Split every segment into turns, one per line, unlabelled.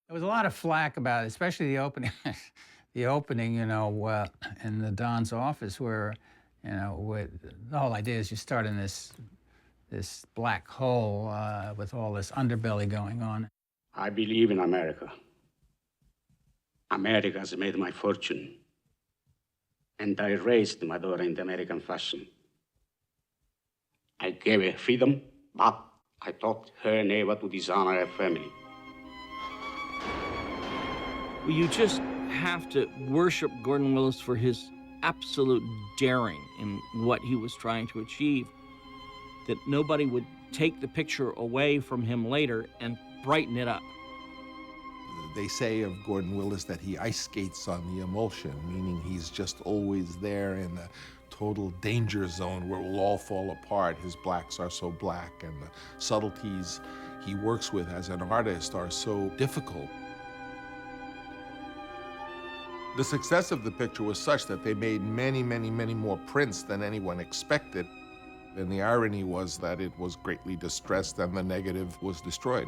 There was a lot of flack about it, especially the opening, the opening, in the Don's office where, the whole idea is you start in this black hole with all this underbelly going on.
I believe in America. America has made my fortune. And I raised my daughter in the American fashion. I gave her freedom, but I taught her never to dishonor her family.
Well, you just have to worship Gordon Willis for his absolute daring in what he was trying to achieve, that nobody would take the picture away from him later and brighten it up.
They say of Gordon Willis that he ice skates on the emulsion, meaning he's just always there in a total danger zone where it will all fall apart. His blacks are so black, and the subtleties he works with as an artist are so difficult. The success of the picture was such that they made many, many, many more prints than anyone expected. And the irony was that it was greatly distressed and the negative was destroyed.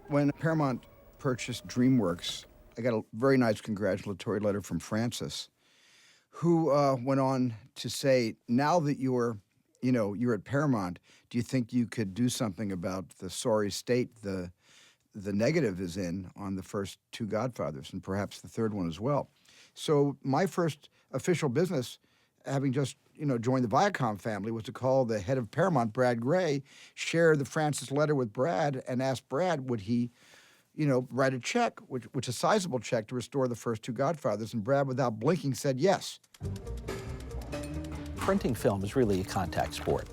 When Paramount purchased DreamWorks, I got a very nice congratulatory letter from Francis, who went on to say, now that you're at Paramount, do you think you could do something about the sorry state the negative is in on the first two Godfathers, and perhaps the third one as well? So my first official business, having just joined the Viacom family, was to call the head of Paramount, Brad Gray, share the Francis letter with Brad, and ask Brad would he write a check, which a sizable check, to restore the first two Godfathers, and Brad, without blinking, said yes.
Printing film is really a contact sport.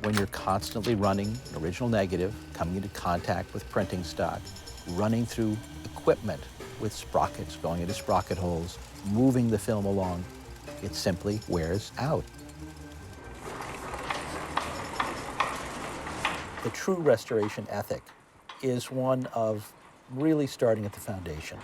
When you're constantly running an original negative, coming into contact with printing stock, running through equipment with sprockets, going into sprocket holes, moving the film along, it simply wears out. The true restoration ethic is one of really starting at the foundation.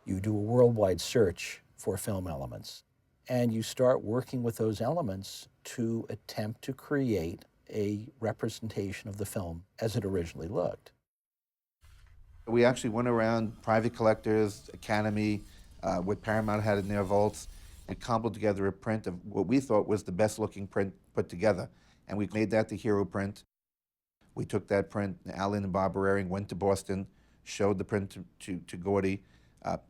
You do a worldwide search for film elements, and you start working with those elements to attempt to create a representation of the film as it originally looked.
We actually went around private collectors, Academy, what Paramount had in their vaults, and cobbled together a print of what we thought was the best looking print put together. And we made that the hero print. We took that print, Alan and Barbara Ehring went to Boston, showed the print to Gordy,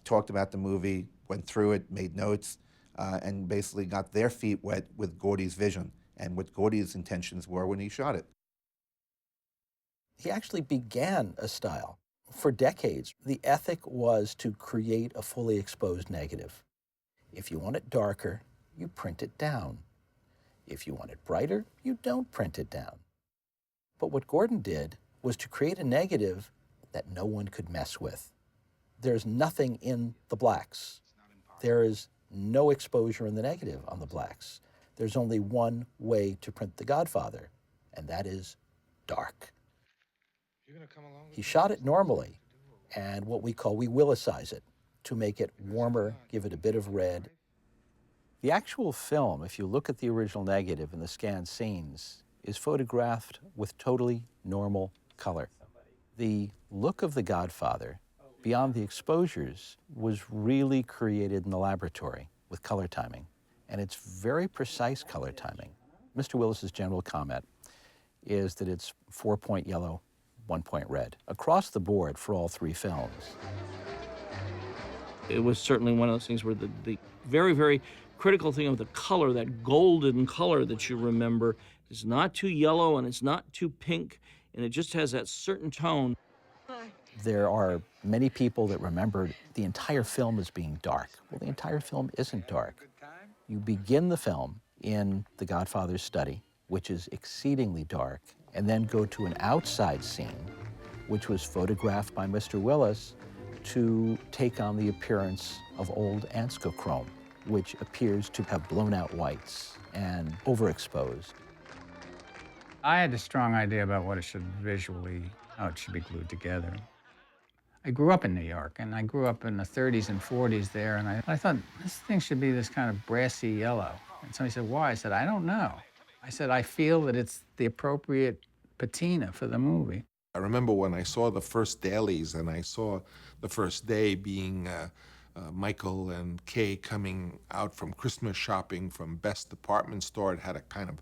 talked about the movie, went through it, made notes, and basically got their feet wet with Gordy's vision and what Gordy's intentions were when he shot it.
He actually began a style. For decades, the ethic was to create a fully exposed negative. If you want it darker, you print it down. If you want it brighter, you don't print it down. But what Gordon did was to create a negative that no one could mess with. There's nothing in the blacks. There is no exposure in the negative on the blacks. There's only one way to print The Godfather, and that is dark. He shot it normally, and what we Willisize it to make it warmer, give it a bit of red. The actual film, if you look at the original negative and the scanned scenes, is photographed with totally normal color. The look of The Godfather, beyond the exposures, was really created in the laboratory with color timing, and it's very precise color timing. Mr. Willis's general comment is that it's 4-point yellow, 1-point red, across the board for all three films.
It was certainly one of those things where the very, very critical thing of the color, that golden color that you remember, is not too yellow and it's not too pink, and it just has that certain tone.
There are many people that remembered the entire film as being dark. Well, the entire film isn't dark. You begin the film in the Godfather's study, which is exceedingly dark, and then go to an outside scene, which was photographed by Mr. Willis to take on the appearance of old Anscochrome. which appears to have blown out whites and overexposed.
I had a strong idea about what it should visually, how it should be glued together. I grew up in New York, and I grew up in the 30s and 40s there, and I thought, this thing should be this kind of brassy yellow. And somebody said, why? I said, I don't know. I said, I feel that it's the appropriate patina for the movie.
I remember when I saw the first dailies, and I saw the first day being Michael and Kay coming out from Christmas shopping from Best Department Store. It had a kind of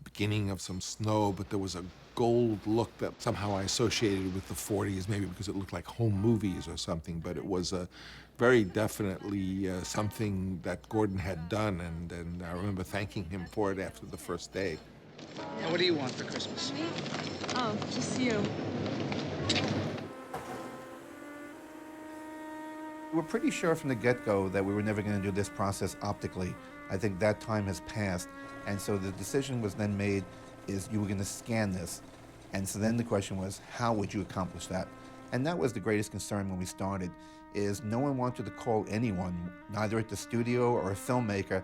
beginning of some snow, but there was a gold look that somehow I associated with the 40s, maybe because it looked like home movies or something, but it was very definitely something that Gordon had done, and I remember thanking him for it after the first day.
What do you want for Christmas?
Me? Oh, just you.
We were pretty sure from the get-go that we were never going to do this process optically. I think that time has passed, and so the decision was then made is you were going to scan this. And so then the question was, how would you accomplish that? And that was the greatest concern when we started, is no one wanted to call anyone, neither at the studio or a filmmaker,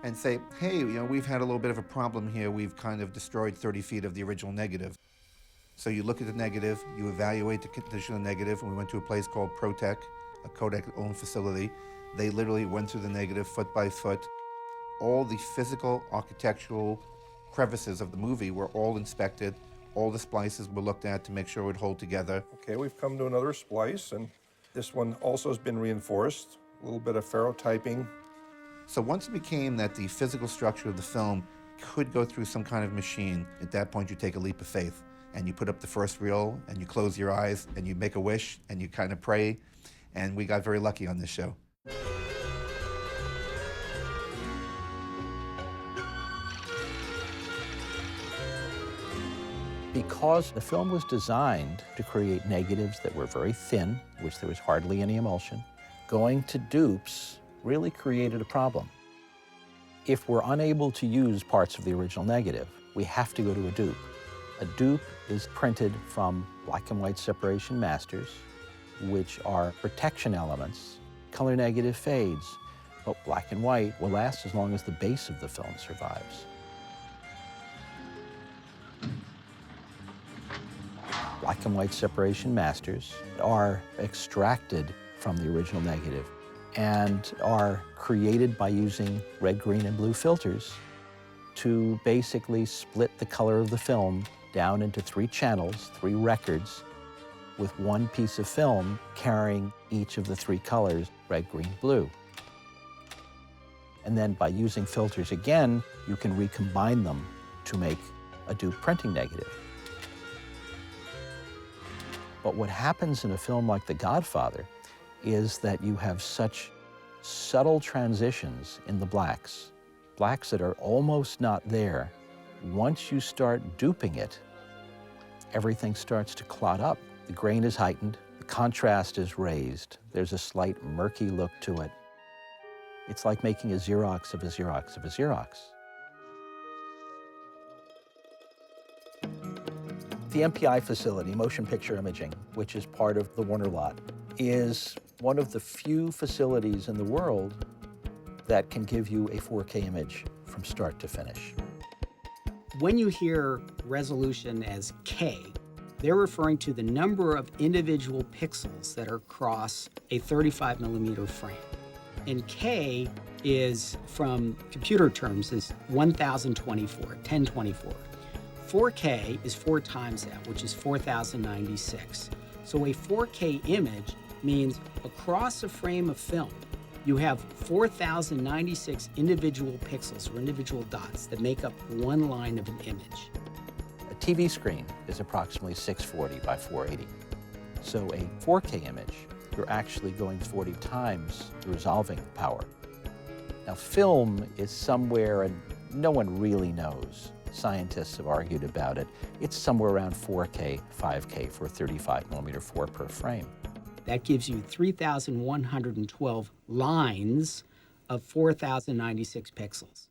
and say, hey, you know, we've had a little bit of a problem here. We've kind of destroyed 30 feet of the original negative. So you look at the negative, you evaluate the condition of the negative, and we went to a place called Protec, a Kodak-owned facility. They literally went through the negative foot by foot. All the physical, architectural crevices of the movie were all inspected. All the splices were looked at to make sure it would hold together.
Okay, we've come to another splice, and this one also has been reinforced. A little bit of ferrotyping.
So once it became that the physical structure of the film could go through some kind of machine, at that point you take a leap of faith and you put up the first reel and you close your eyes and you make a wish and you kind of pray, and we got very lucky on this show.
Because the film was designed to create negatives that were very thin, which there was hardly any emulsion, going to dupes really created a problem. If we're unable to use parts of the original negative, we have to go to a dupe. A dupe is printed from black and white separation masters, which are protection elements. Color negative fades, but black and white will last as long as the base of the film survives. Black and white separation masters are extracted from the original negative and are created by using red, green, and blue filters to basically split the color of the film down into 3 channels, 3 records, with one piece of film carrying each of the 3 colors, red, green, blue. And then by using filters again, you can recombine them to make a dupe printing negative. But what happens in a film like The Godfather is that you have such subtle transitions in the blacks that are almost not there. Once you start duping it, everything starts to clot up. The grain is heightened, the contrast is raised, there's a slight murky look to it. It's like making a Xerox of a Xerox of a Xerox. The MPI facility, Motion Picture Imaging, which is part of the Warner lot, is one of the few facilities in the world that can give you a 4K image from start to finish.
When you hear resolution as K, they're referring to the number of individual pixels that are across a 35 millimeter frame. And K is, from computer terms, is 1024. 4K is 4 times that, which is 4096. So a 4K image means across a frame of film, you have 4096 individual pixels or individual dots that make up one line of an image.
A TV screen is approximately 640 by 480. So a 4K image, you're actually going 40 times the resolving power. Now film is somewhere, and no one really knows. Scientists have argued about it. It's somewhere around 4K, 5K for 35 millimeter 4 per frame.
That gives you 3,112 lines of 4,096 pixels.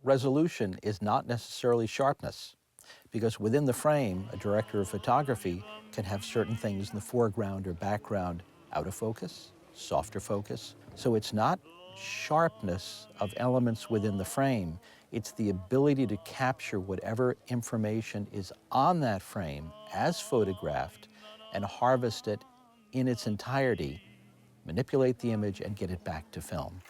Resolution is not necessarily sharpness, because within the frame, a director of photography can have certain things in the foreground or background out of focus, softer focus. So it's not sharpness of elements within the frame. It's the ability to capture whatever information is on that frame as photographed and harvest it in its entirety, manipulate the image, and get it back to film.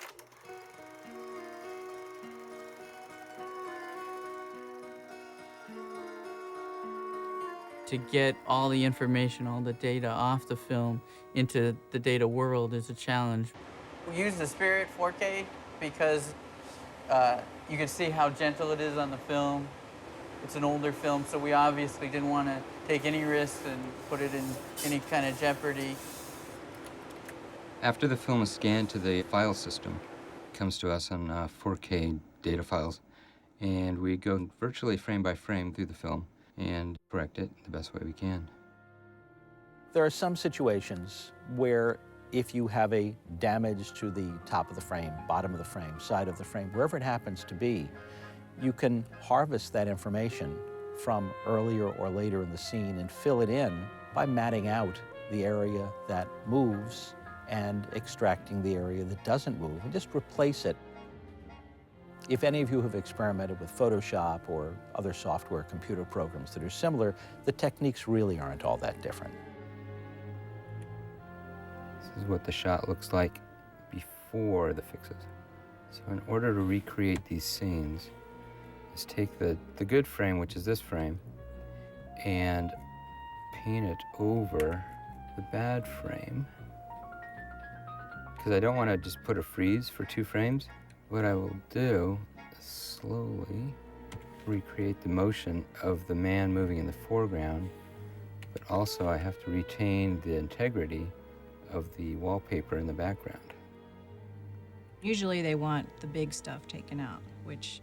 To get all the information, all the data off the film into the data world is a challenge. We use the Spirit 4K because you can see how gentle it is on the film. It's an older film, so we obviously didn't want to take any risks and put it in any kind of jeopardy.
After the film is scanned to the file system, it comes to us on 4K data files, and we go virtually frame by frame through the film and correct it the best way we can.
There are some situations where if you have a damage to the top of the frame, bottom of the frame, side of the frame, wherever it happens to be, you can harvest that information from earlier or later in the scene and fill it in by matting out the area that moves and extracting the area that doesn't move and just replace it. If any of you have experimented with Photoshop or other software computer programs that are similar, the techniques really aren't all that different.
This is what the shot looks like before the fixes. So in order to recreate these scenes, is take the good frame, which is this frame, and paint it over the bad frame. Because I don't want to just put a freeze for 2 frames. What I will do is slowly recreate the motion of the man moving in the foreground, but also I have to retain the integrity of the wallpaper in the background.
Usually they want the big stuff taken out, which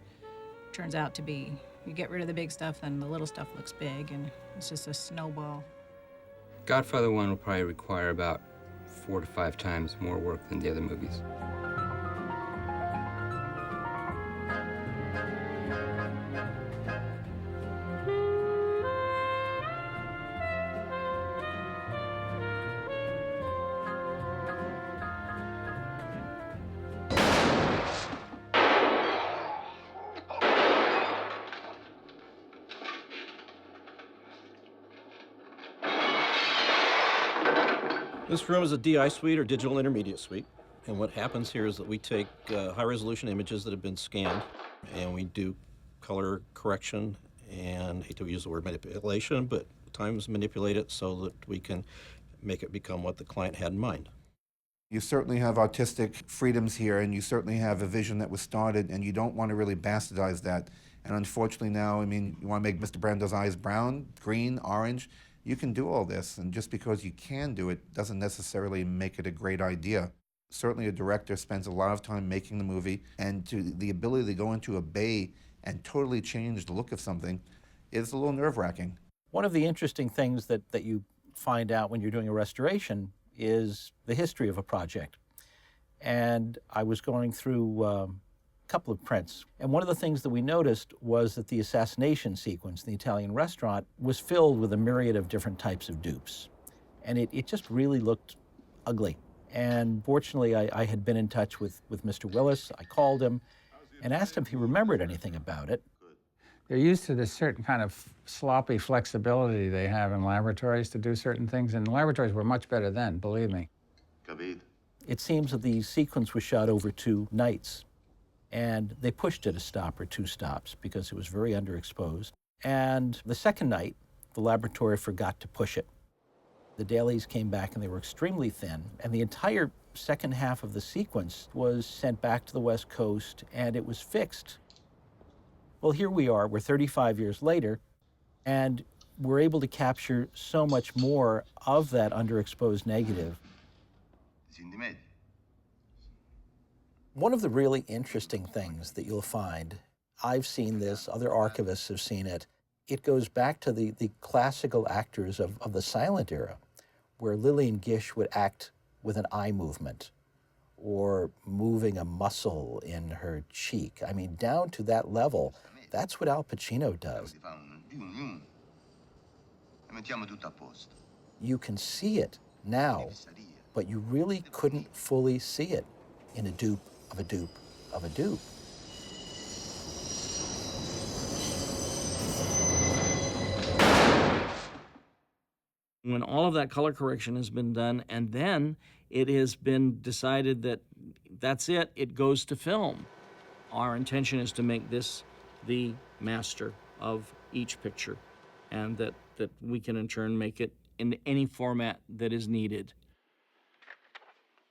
turns out to be, you get rid of the big stuff and the little stuff looks big and it's just a snowball.
Godfather 1 will probably require about 4 to 5 times more work than the other movies.
This room is a DI suite or digital intermediate suite. And what happens here is that we take high-resolution images that have been scanned, and we do color correction, and I hate to use the word manipulation, but at times manipulate it so that we can make it become what the client had in mind.
You certainly have artistic freedoms here, and you certainly have a vision that was started, and you don't want to really bastardize that. And unfortunately now, I mean, you want to make Mr. Brando's eyes brown, green, orange. You can do all this, and just because you can do it doesn't necessarily make it a great idea. Certainly a director spends a lot of time making the movie, and the ability to go into a bay and totally change the look of something is a little nerve-wracking.
One of the interesting things that you find out when you're doing a restoration is the history of a project. And I was going through a couple of prints, and one of the things that we noticed was that the assassination sequence in the Italian restaurant was filled with a myriad of different types of dupes. And it just really looked ugly. And fortunately, I had been in touch with Mr. Willis. I called him and asked him if he remembered anything about it.
They're used to this certain kind of sloppy flexibility they have in laboratories to do certain things, and laboratories were much better then, believe me.
It seems that the sequence was shot over 2 nights, and they pushed it a stop or 2 stops because it was very underexposed. And the second night, the laboratory forgot to push it. The dailies came back and they were extremely thin, and the entire second half of the sequence was sent back to the West Coast and it was fixed. Well, here we are, we're 35 years later, and we're able to capture so much more of that underexposed negative. One of the really interesting things that you'll find, I've seen this, other archivists have seen it, it goes back to the classical actors of the silent era, where Lillian Gish would act with an eye movement or moving a muscle in her cheek. I mean, down to that level, that's what Al Pacino does. You can see it now, but you really couldn't fully see it in a dupe of a dupe of a dupe.
When all of that color correction has been done, and then it has been decided that that's it, it goes to film. Our intention is to make this the master of each picture, and that we can in turn make it in any format that is needed.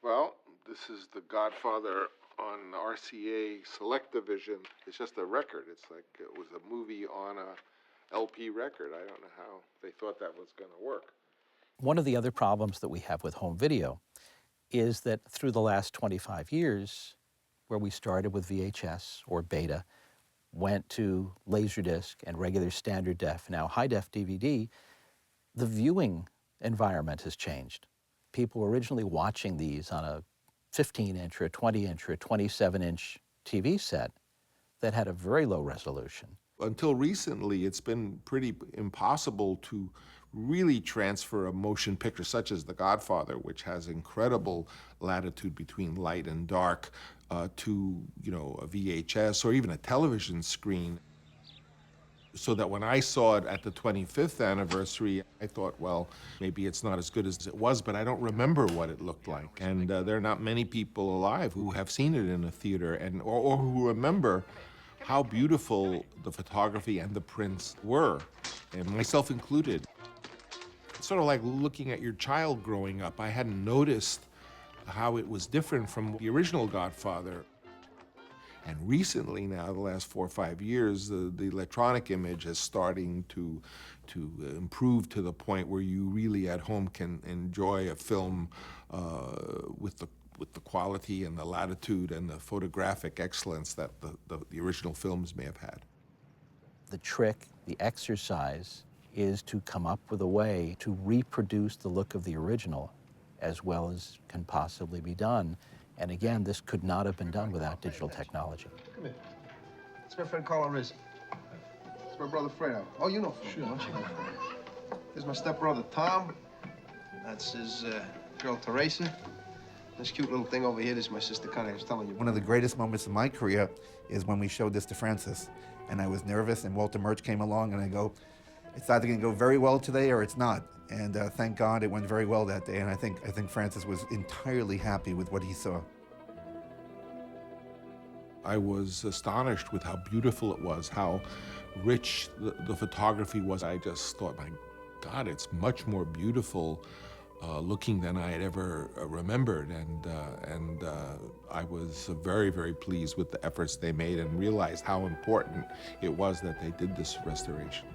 Well, this is the Godfather on RCA Select-O-Vision. It's just a record. It's like it was a movie on a LP record. I don't know how they thought that was going to work.
One of the other problems that we have with home video is that through the last 25 years, where we started with VHS or Beta, went to Laserdisc and regular standard def, now high-def DVD, the viewing environment has changed. People were originally watching these on a 15-inch or a 20-inch or a 27-inch TV set that had a very low resolution.
Until recently, it's been pretty impossible to really transfer a motion picture such as The Godfather, which has incredible latitude between light and dark, to a VHS or even a television screen. So that when I saw it at the 25th anniversary, I thought, well, maybe it's not as good as it was, but I don't remember what it looked like. And there are not many people alive who have seen it in a theater or who remember how beautiful the photography and the prints were, and myself included. It's sort of like looking at your child growing up. I hadn't noticed how it was different from the original Godfather. And recently now, the last 4 or 5 years, the electronic image is starting to improve to the point where you really at home can enjoy a film with the quality and the latitude and the photographic excellence that the original films may have had.
The trick, the exercise, is to come up with a way to reproduce the look of the original as well as can possibly be done. And again, this could not have been done without digital technology.
Come here. It's my friend Coppola Restoration. It's my brother Fredo. Oh, you know Fredo, don't you? There's my stepbrother Tom. That's his girl Teresa. This cute little thing over here, this is my sister Connie, I was telling you.
One of the greatest moments of my career is when we showed this to Francis. And I was nervous, and Walter Murch came along, and I go, it's either going to go very well today or it's not. And thank God it went very well that day. And I think Francis was entirely happy with what he saw.
I was astonished with how beautiful it was, how rich the photography was. I just thought, my God, it's much more beautiful looking than I had ever remembered. And I was very, very pleased with the efforts they made and realized how important it was that they did this restoration.